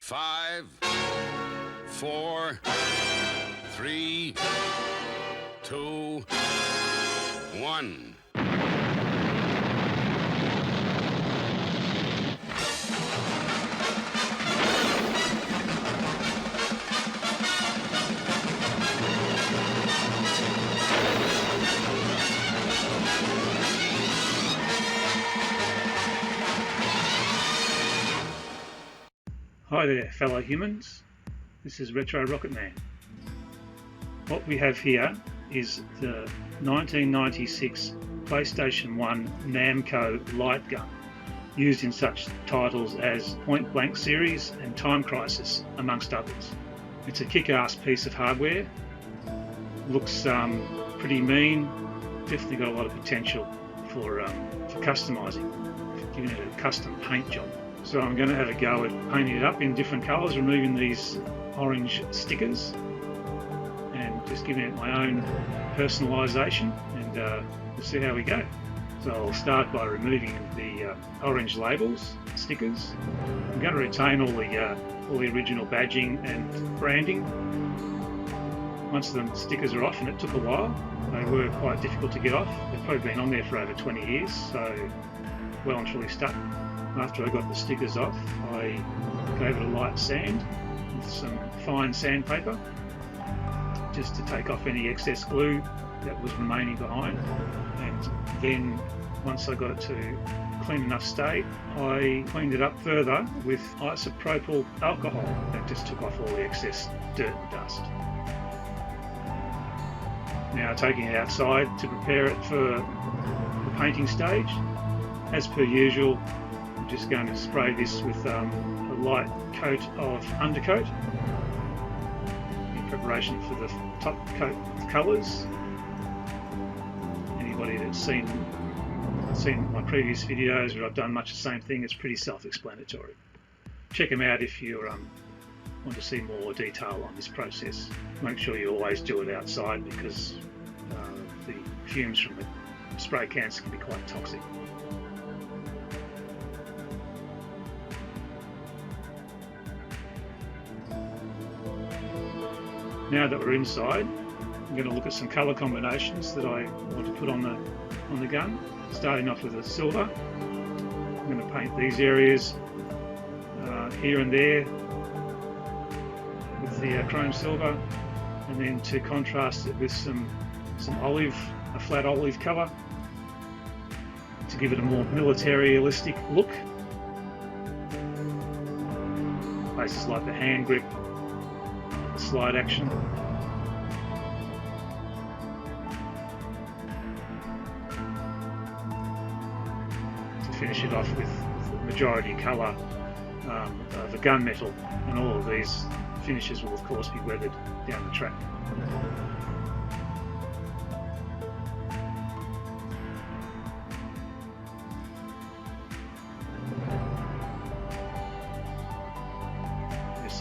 5, 4, 3, 2, 1. Hi there, fellow humans. This is Retro Rocket Man. What we have here is the 1996 PlayStation 1 Namco light gun, used in such titles as Point Blank series and Time Crisis, amongst others. It's a kick-ass piece of hardware. Looks pretty mean. Definitely got a lot of potential for customising, giving it a custom paint job. So I'm going to have a go at painting it up in different colours, removing these orange stickers and just giving it my own personalisation, and we'll see how we go. So I'll start by removing the orange labels, stickers. I'm going to retain all the original badging and branding. Once the stickers are off, and it took a while, they were quite difficult to get off. They've probably been on there for over 20 years, so well and truly stuck. After I got the stickers off, I gave it a light sand with some fine sandpaper, just to take off any excess glue that was remaining behind. And then once I got it to clean enough state, I cleaned it up further with isopropyl alcohol. That just took off all the excess dirt and dust. Now taking it outside to prepare it for the painting stage. As per usual, I'm just going to spray this with a light coat of Undercoat in preparation for the top coat of colours. Anybody that's seen my previous videos where I've done much the same thing, it's pretty self-explanatory. Check them out if you want to see more detail on this process. Make sure you always do it outside, because the fumes from the spray cans can be quite toxic. Now that we're inside, I'm going to look at some colour combinations that I want to put on the gun. Starting off with a silver. I'm going to paint these areas here and there with the chrome silver, and then to contrast it with some olive, a flat olive colour, to give it a more militaristic look. Places like the hand grip, slide action. To finish it off with the majority colour of the gunmetal, and all of these finishes will of course be weathered down the track.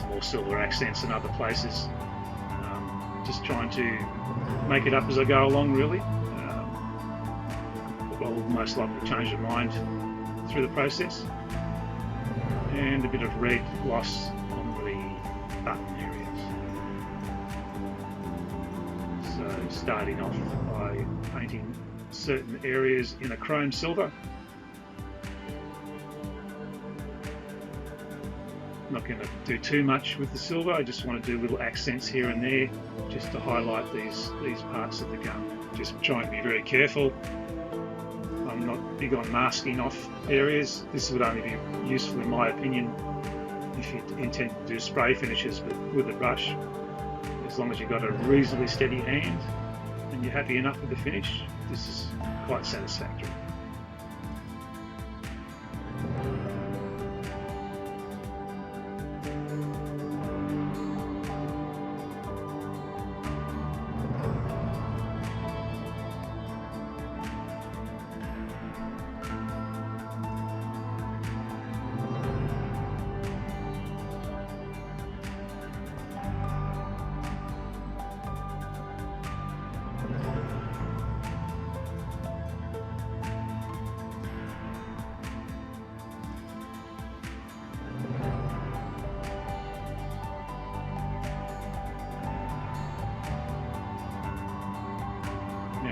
More silver accents in other places. Just trying to make it up as I go along, really. I'll most likely change my mind through the process. And a bit of red gloss on the button areas. So starting off by painting certain areas in a chrome silver. I'm not going to do too much with the silver. I just want to do little accents here and there, just to highlight these parts of the gun. Just trying to be very careful. I'm not big on masking off areas. This would only be useful, in my opinion, if you intend to do spray finishes, but with a brush, as long as you've got a reasonably steady hand and you're happy enough with the finish, this is quite satisfactory.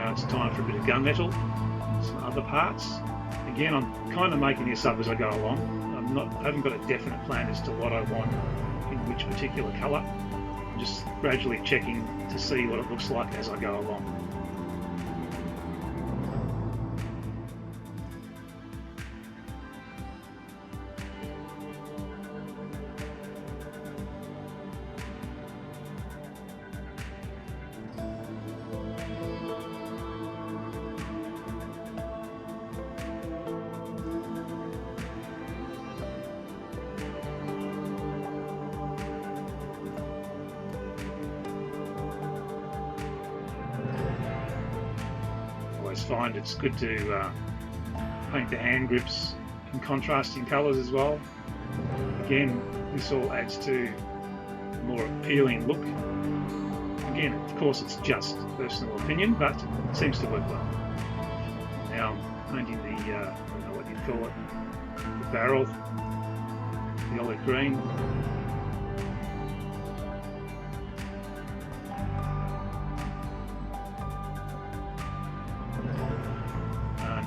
now it's time for a bit of gunmetal, some other parts. Again, I'm kind of making this up as I go along. I haven't got a definite plan as to what I want in which particular colour. I'm just gradually checking to see what it looks like as I go along. Find it's good to paint the hand grips in contrasting colours as well. Again, this all adds to a more appealing look. Again, of course, it's just personal opinion, but it seems to work well. Now I'm painting the, I don't know what you'd call it, the barrel, the olive green.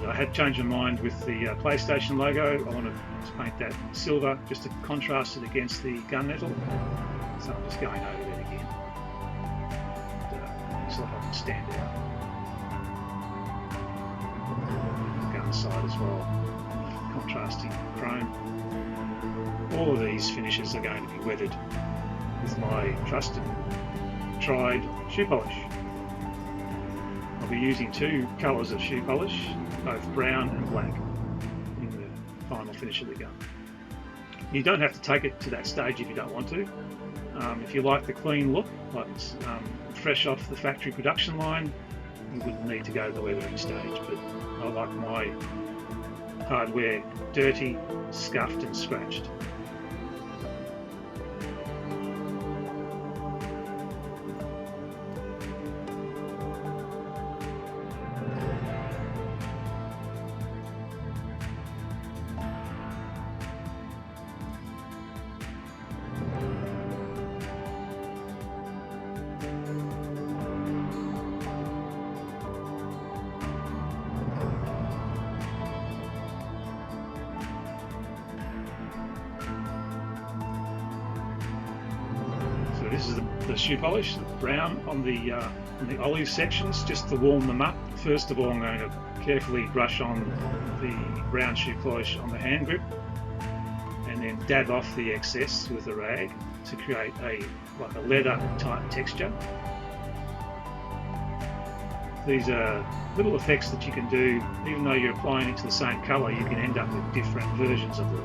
I had changed my mind with the PlayStation logo. I wanted to paint that silver just to contrast it against the gunmetal. So I'm just going over that again. So I can stand out. Gun side as well, contrasting chrome. All of these finishes are going to be weathered with my trusted, tried shoe polish. I'll be using two colours of shoe polish, both brown and black, in the final finish of the gun. You don't have to take it to that stage if you don't want to. If you like the clean look, like it's fresh off the factory production line, you wouldn't need to go to the weathering stage, but I like my hardware dirty, scuffed and scratched. This is the shoe polish, the brown on the olive sections, just to warm them up. First of all, I'm going to carefully brush on the brown shoe polish on the hand grip, and then dab off the excess with a rag to create like a leather type texture. These are little effects that you can do, even though you're applying it to the same colour. You can end up with different versions of the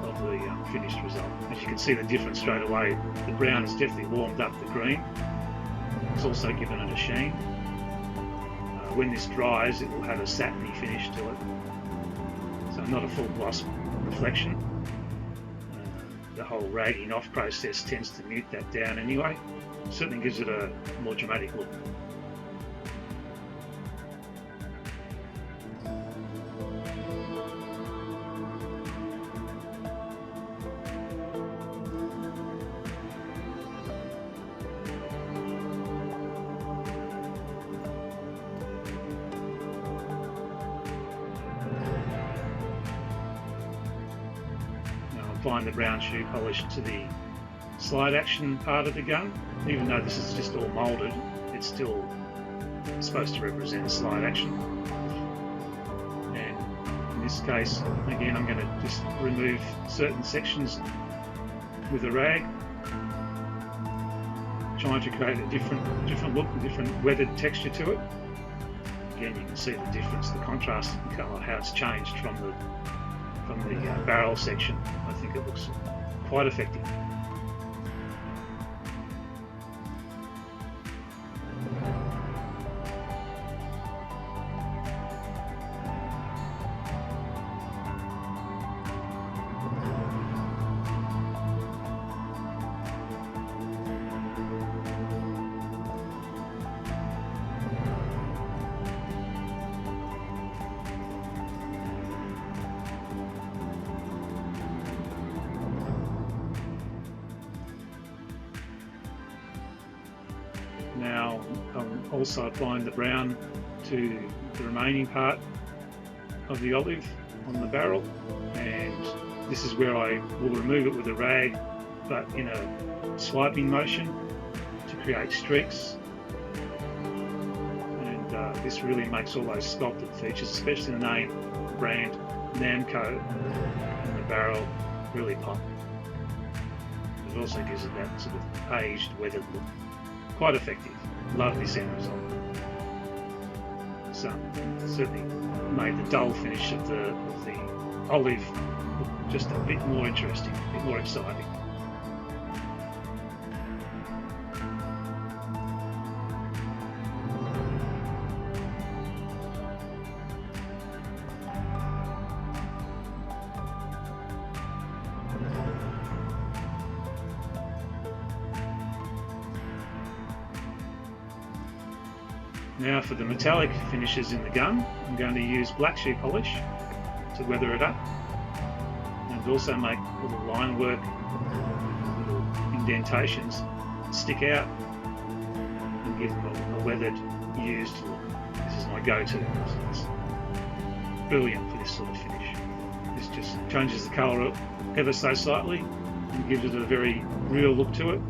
finished result. As you can see the difference straight away, the brown has definitely warmed up the green. It's also given it a sheen. When this dries, it will have a satiny finish to it, so not a full gloss reflection. The whole ragging off process tends to mute that down anyway. It certainly gives it a more dramatic look. Applying the brown shoe polish to the slide action part of the gun. Even though this is just all moulded, it's still supposed to represent slide action. And in this case, again, I'm going to just remove certain sections with a rag, trying to create a different look, a different weathered texture to it. Again, you can see the difference, the contrast in colour, how it's changed from the barrel section. I think it looks quite effective. Now I'm also applying the brown to the remaining part of the olive on the barrel, and this is where I will remove it with a rag, but in a swiping motion to create streaks. And this really makes all those sculpted features, especially the name brand Namco in the barrel, really pop. It also gives it that sort of aged, weathered look. Quite effective. Love this end result. So certainly made the dull finish of the olive look just a bit more interesting, a bit more exciting. Now for the metallic finishes in the gun, I'm going to use black shoe polish to weather it up, and also make little line work, little indentations stick out and give them a weathered, used look. This is my go-to. It's brilliant for this sort of finish. This just changes the colour ever so slightly and gives it a very real look to it.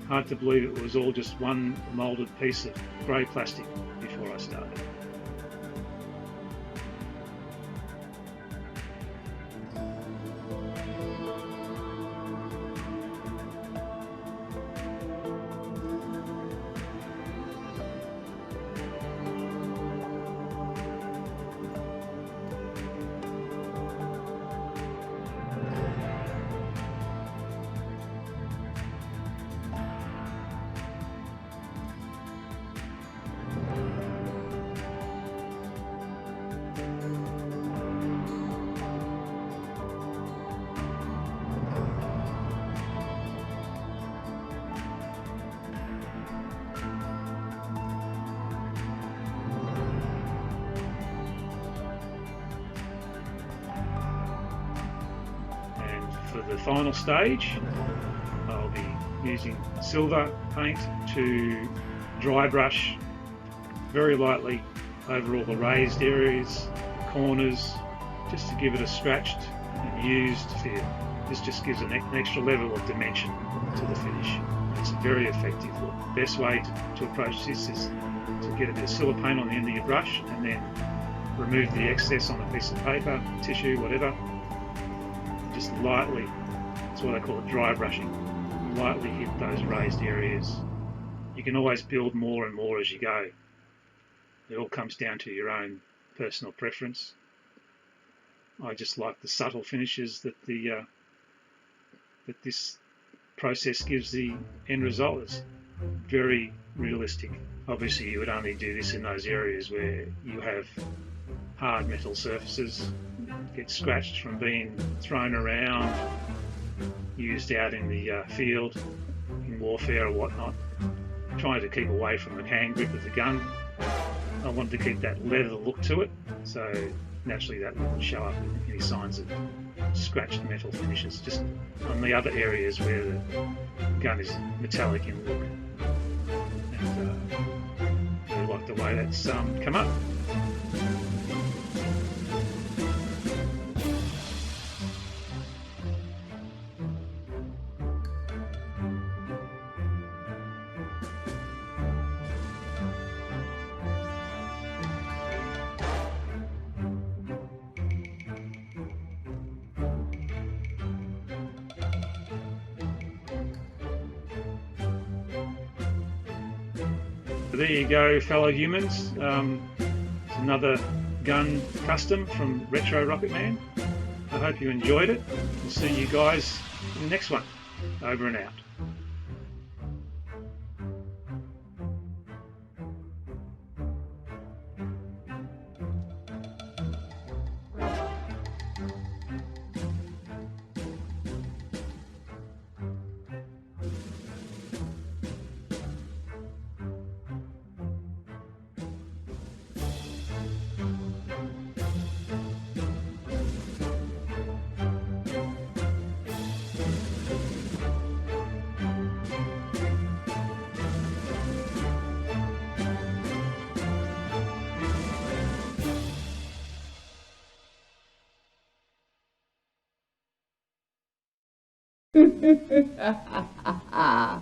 Hard to believe it was all just one moulded piece of grey plastic before I started. For the final stage, I'll be using silver paint to dry brush very lightly over all the raised areas, corners, just to give it a scratched and used feel. This just gives an extra level of dimension to the finish. It's a very effective look. The best way to approach this is to get a bit of silver paint on the end of your brush and then remove the excess on a piece of paper, tissue, whatever. Just lightly, that's what I call it, dry brushing. Lightly hit those raised areas. You can always build more and more as you go. It all comes down to your own personal preference. I just like the subtle finishes that that this process gives the end result. It's very realistic. Obviously you would only do this in those areas where you have hard metal surfaces, get scratched from being thrown around, used out in the field, in warfare or whatnot. Trying to keep away from the hand grip of the gun. I wanted to keep that leather look to it, so naturally that wouldn't show up in any signs of scratched metal finishes, just on the other areas where the gun is metallic in look. And I really like the way that's come up. There you go, fellow humans. It's another gun custom from Retro Rocket Man. I hope you enjoyed it. We'll see you guys in the next one. Over and out. Ah!